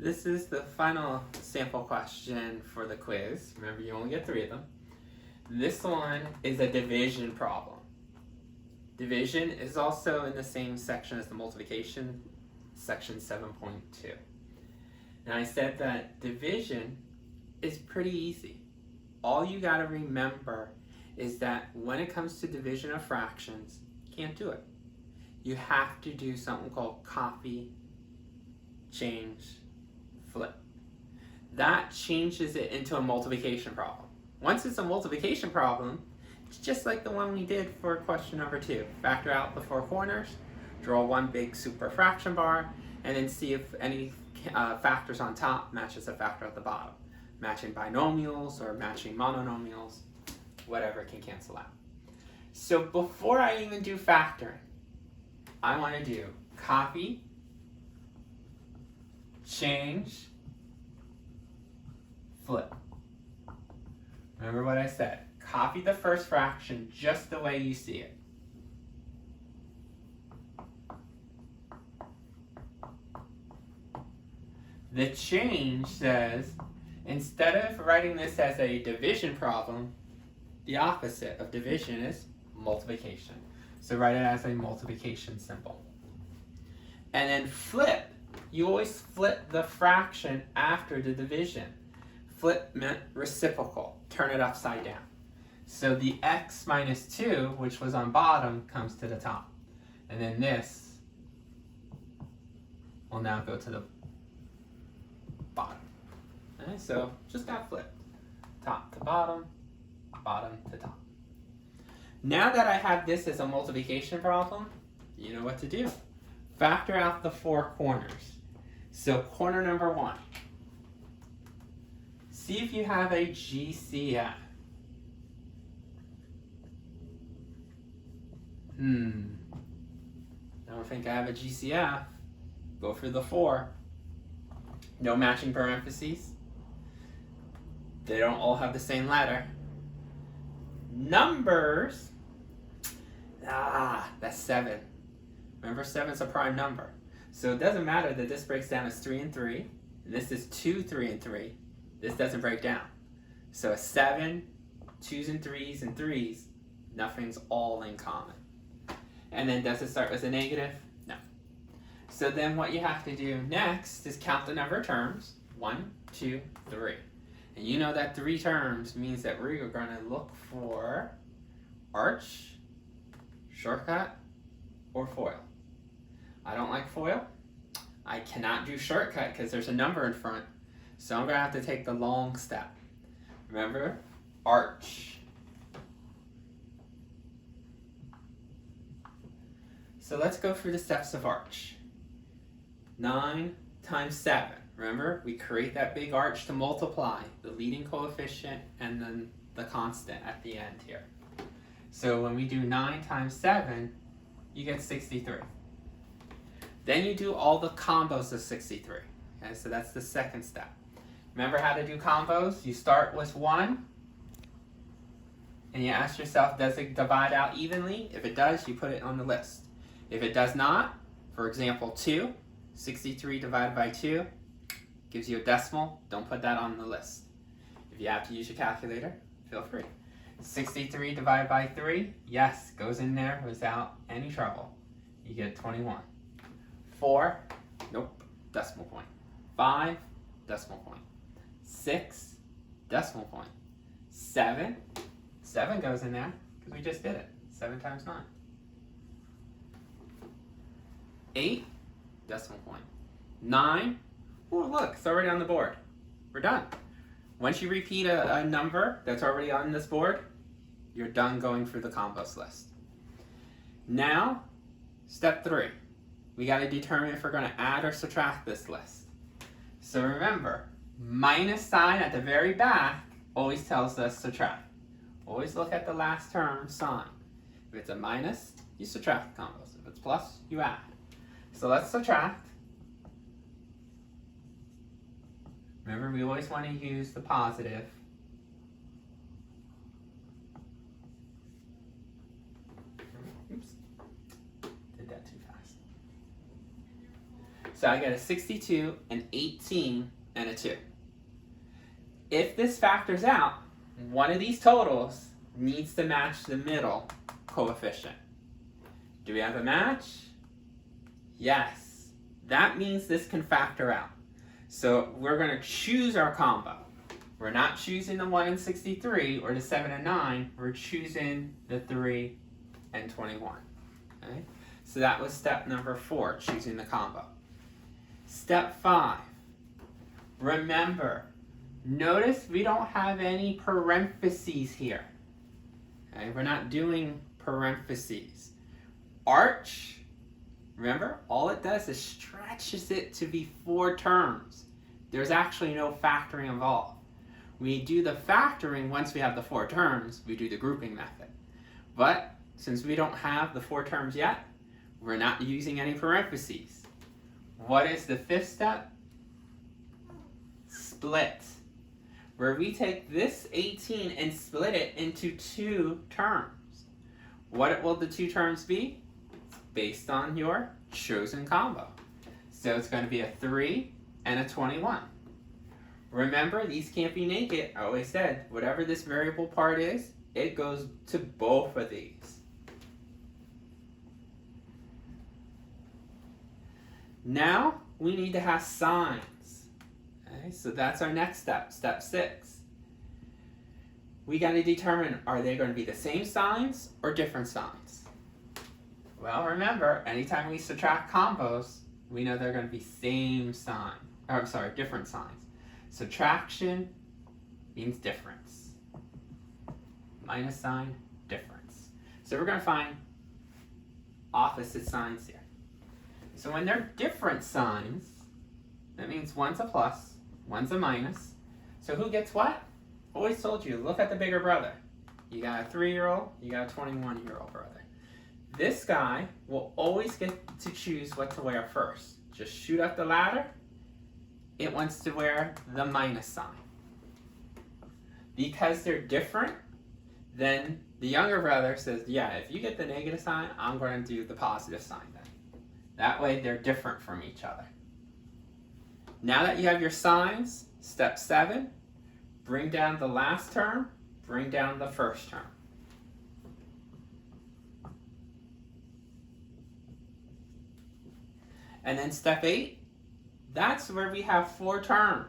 This is the final sample question for the quiz. Remember, you only get 3 of them. This one is a division problem. Division is also in the same section as the multiplication, section 7.2. Now I said that division is pretty easy. All you gotta remember is that when it comes to division of fractions, you can't do it. You have to do something called copy, change, flip. That changes it into a multiplication problem. Once it's a multiplication problem, it's just like the one we did for question number 2. Factor out the 4 corners, draw one big superfraction bar, and then see if any factors on top matches a factor at the bottom. Matching binomials or matching monomials, whatever can cancel out. So before I even do factoring, I want to do copy, change, flip. Remember what I said. Copy the first fraction just the way you see it. The change says, instead of writing this as a division problem, the opposite of division is multiplication. So write it as a multiplication symbol. And then flip, you always flip the fraction after the division. Flip meant reciprocal, turn it upside down. So the x minus 2, which was on bottom, comes to the top. And then this will now go to the bottom. Okay, so just got flipped. Top to bottom, bottom to top. Now that I have this as a multiplication problem, you know what to do. Factor out the 4 corners. So corner number 1. See if you have a GCF. Don't think I have a GCF. Go for the 4. No matching parentheses. They don't all have the same letter. Numbers. That's 7. Remember, 7 is a prime number. So it doesn't matter that this breaks down as 3 and 3. And this is 2, 3, and 3. This doesn't break down. So a 7, 2s and 3s and 3s, nothing's all in common. And then does it start with a negative? No. So then what you have to do next is count the number of terms. 1, 2, 3. And you know that 3 terms means that we're going to look for arch, shortcut, or FOIL. I don't like FOIL. I cannot do shortcut because there's a number in front. So I'm going to have to take the long step. Remember, arch. So let's go through the steps of arch. 9 times 7. Remember, we create that big arch to multiply the leading coefficient and then the constant at the end here. So when we do 9 times 7, you get 63. Then you do all the combos of 63. Okay, so that's the second step. Remember how to do combos? You start with 1, and you ask yourself, does it divide out evenly? If it does, you put it on the list. If it does not, for example, 2, 63 divided by 2 gives you a decimal. Don't put that on the list. If you have to use your calculator, feel free. 63 divided by 3, yes, goes in there without any trouble. You get 21. 4, nope, decimal point. 5, decimal point. 6, decimal point. 7 goes in there because we just did it. 7 times 9. 8, decimal point. 9, oh look, it's already on the board. We're done. Once you repeat a number that's already on this board, you're done going through the combos list. Now, step 3. We got to determine if we're going to add or subtract this list. So remember, minus sign at the very back always tells us subtract. Always look at the last term sign. If it's a minus, you subtract the combos. If it's plus, you add. So let's subtract. Remember, we always want to use the positive. Oops, did that too fast. So I get a 62, an 18, and a 2. If this factors out, one of these totals needs to match the middle coefficient. Do we have a match? Yes. That means this can factor out. So we're going to choose our combo. We're not choosing the 1 and 63 or the 7 and 9. We're choosing the 3 and 21. Okay? So that was step number 4, choosing the combo. Step 5. Remember, notice we don't have any parentheses here. Okay? We're not doing parentheses. Arch, remember, all it does is stretches it to be 4 terms. There's actually no factoring involved. We do the factoring once we have the 4 terms, we do the grouping method. But since we don't have the 4 terms yet, we're not using any parentheses. What is the 5th step? Split. Where we take this 18 and split it into 2 terms. What will the 2 terms be? Based on your chosen combo. So it's going to be a 3 and a 21. Remember, these can't be naked. I always said, whatever this variable part is, it goes to both of these. Now, we need to have signs. Okay, so that's our next step, step 6. We got to determine, are they going to be the same signs or different signs? Well, remember, anytime we subtract combos, we know they're going to be different signs. Subtraction means difference. Minus sign, difference. So we're going to find opposite signs here. So when they're different signs, that means one's a plus, one's a minus. So who gets what? Always told you, look at the bigger brother. You got a 3-year-old, you got a 21-year-old brother. This guy will always get to choose what to wear first. Just shoot up the ladder. It wants to wear the minus sign. Because they're different, then the younger brother says, yeah, if you get the negative sign, I'm going to do the positive sign then. That way they're different from each other. Now that you have your signs, step 7, bring down the last term, bring down the first term. And then step 8, that's where we have 4 terms.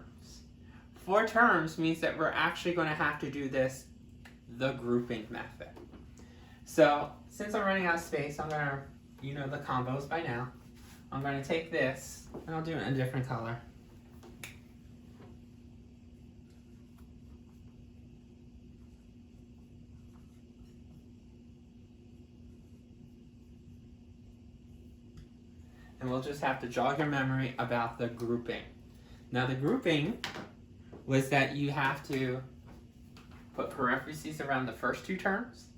4 terms means that we're actually going to have to do this the grouping method. So since I'm running out of space, I'm going to, you know the combos by now. I'm going to take this, and I'll do it in a different color. And we'll just have to jog your memory about the grouping. Now the grouping was that you have to put parentheses around the first 2 terms,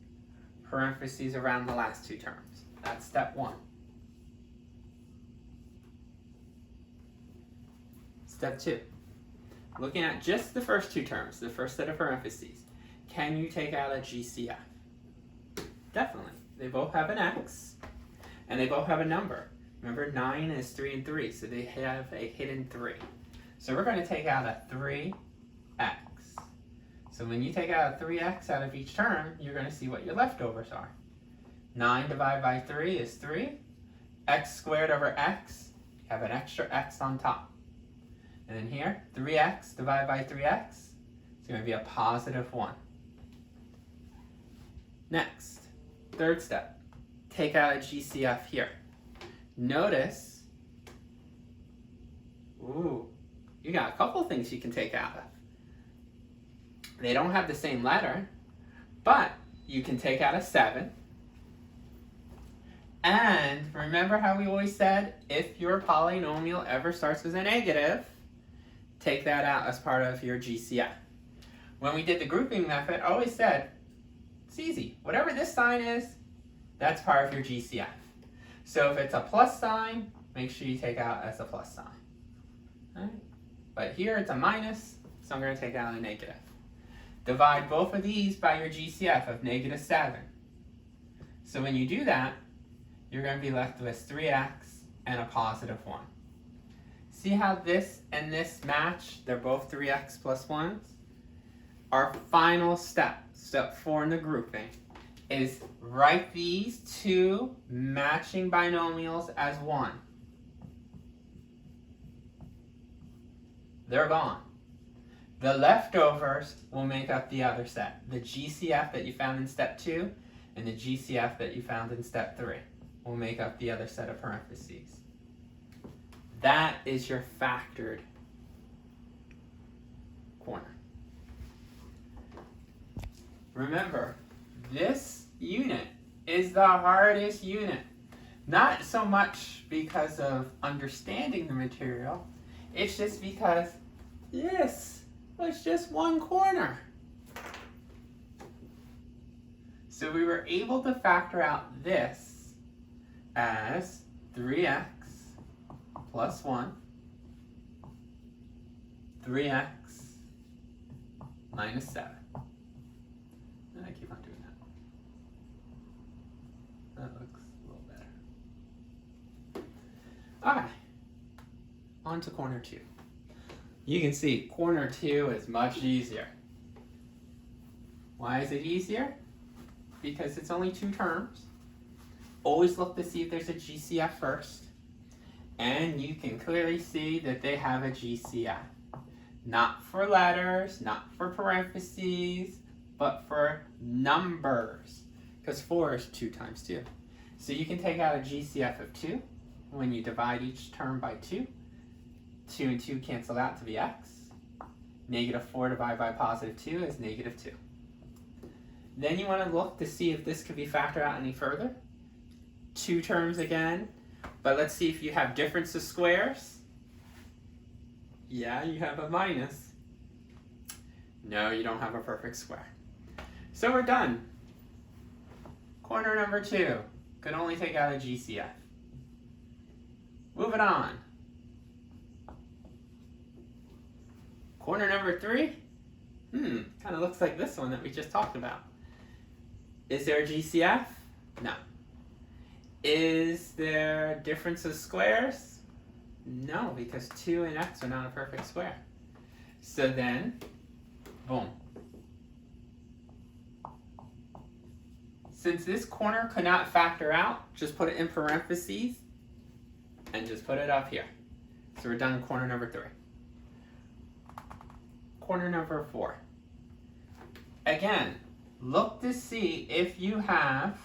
parentheses around the last 2 terms. That's step 1. Step 2. Looking at just the first 2 terms, the first set of parentheses, can you take out a GCF? Definitely. They both have an X, and they both have a number. Remember, 9 is 3 and 3, so they have a hidden 3. So we're going to take out a 3x. So when you take out a 3x out of each term, you're going to see what your leftovers are. 9 divided by 3 is 3. X squared over x, you have an extra x on top. And then here, 3x divided by 3x, it's going to be a positive 1. Next, third step, take out a GCF here. Notice, you got a couple things you can take out of. They don't have the same letter, but you can take out a 7. And remember how we always said, if your polynomial ever starts with a negative, take that out as part of your GCF. When we did the grouping method, I always said, it's easy. Whatever this sign is, that's part of your GCF. So if it's a plus sign, make sure you take out as a plus sign. Right? But here it's a minus, so I'm going to take out a negative. Divide both of these by your GCF of negative 7. So when you do that, you're going to be left with 3x and a positive 1. See how this and this match? They're both 3x plus 1s. Our final step, step 4 in the grouping, is write these two matching binomials as 1. They're gone. The leftovers will make up the other set. The GCF that you found in step 2 and the GCF that you found in step 3 will make up the other set of parentheses. That is your factored corner. Remember, this unit is the hardest unit. Not so much because of understanding the material, it's just because this was just one corner. So we were able to factor out this as 3x plus 1, 3x minus 7. And I keep on doing that. That looks a little better. Okay, on to corner 2. You can see corner 2 is much easier. Why is it easier? Because it's only 2 terms. Always look to see if there's a GCF first. And you can clearly see that they have a GCF. Not for letters, not for parentheses, but for numbers. Because 4 is 2 times 2. So you can take out a GCF of 2 when you divide each term by 2. 2 and 2 cancel out to be x. Negative 4 divided by positive 2 is negative 2. Then you want to look to see if this could be factored out any further. 2 terms again, but let's see if you have difference of squares. Yeah, you have a minus. No, you don't have a perfect square. So we're done. Corner number 2 could only take out a GCF. Moving on. Corner number 3, kind of looks like this one that we just talked about. Is there a GCF? No. Is there difference of squares? No, because 2 and x are not a perfect square. So then, boom. Since this corner could not factor out, just put it in parentheses and just put it up here. So we're done with corner number 3. Corner number 4. Again, look to see if you have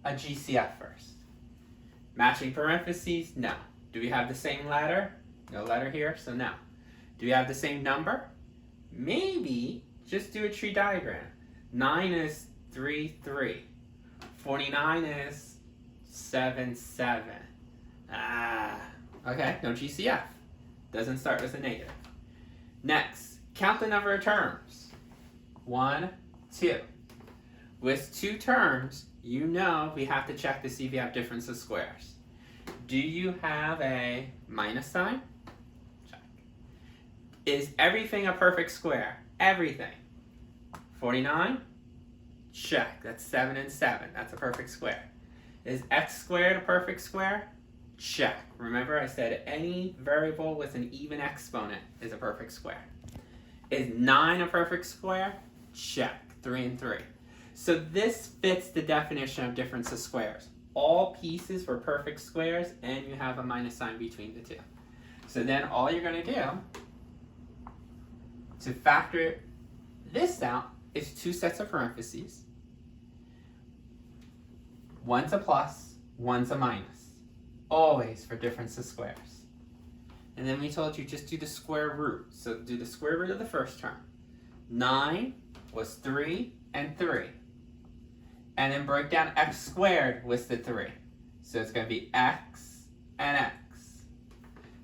a GCF first. Matching parentheses? No. Do we have the same letter? No letter here, so no. Do we have the same number? Maybe. Just do a tree diagram. 9 is 3, 3. 49 is 7, 7. Okay, no GCF. Doesn't start with a negative. Next, count the number of terms. 1, 2. With 2 terms, you know we have to check to see if you have difference of squares. Do you have a minus sign? Check. Is everything a perfect square? Everything. 49? Check. That's 7 and 7. That's a perfect square. Is x squared a perfect square? Check. Remember I said any variable with an even exponent is a perfect square. Is 9 a perfect square? Check. 3 and 3. So this fits the definition of difference of squares. All pieces were perfect squares and you have a minus sign between the two. So then all you're going to do to factor this out is 2 sets of parentheses. One's a plus, one's a minus. Always for difference of squares. And then we told you just do the square root. So do the square root of the first term. 9 was 3 and 3. And then break down x squared with the 3. So it's going to be x and x.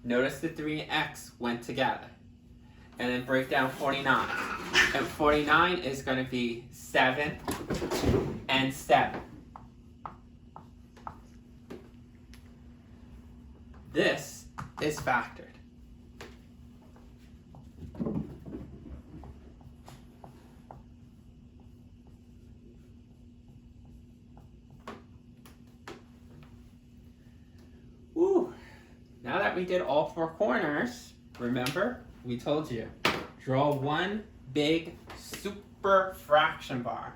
Notice the 3 and x went together. And then break down 49. And 49 is going to be 7 and 7. This is factored. Woo! Now that we did all four corners, remember, we told you, draw one big super fraction bar.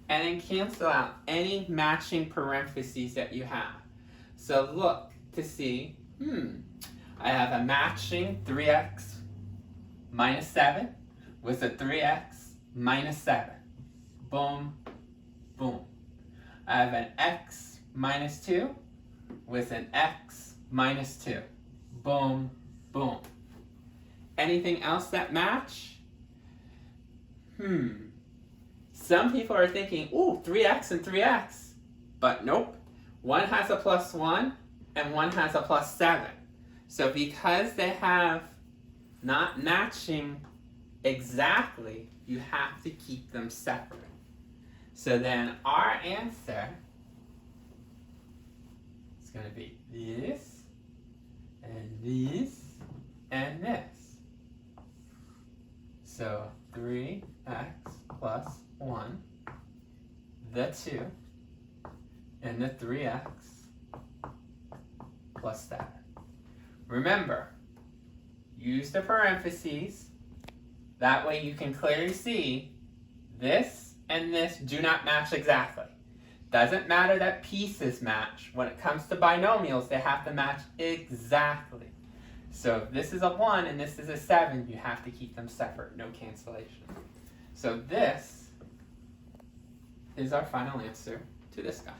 And then cancel out any matching parentheses that you have. So look to see, I have a matching 3x minus 7 with a 3x minus 7. Boom, boom. I have an x minus 2 with an x minus 2. Boom, boom. Anything else that match? Some people are thinking, ooh, 3x and 3x. But nope. One has a plus 1 and one has a plus 7. So because they have not matching exactly, you have to keep them separate. So then our answer is going to be this, and this, and this. So 3x plus 1, the 2, and the 3x plus 7. Remember, use the parentheses. That way you can clearly see this and this do not match exactly. Doesn't matter that pieces match. When it comes to binomials, they have to match exactly. So if this is a 1 and this is a 7, you have to keep them separate, no cancellation. So this is our final answer to this guy.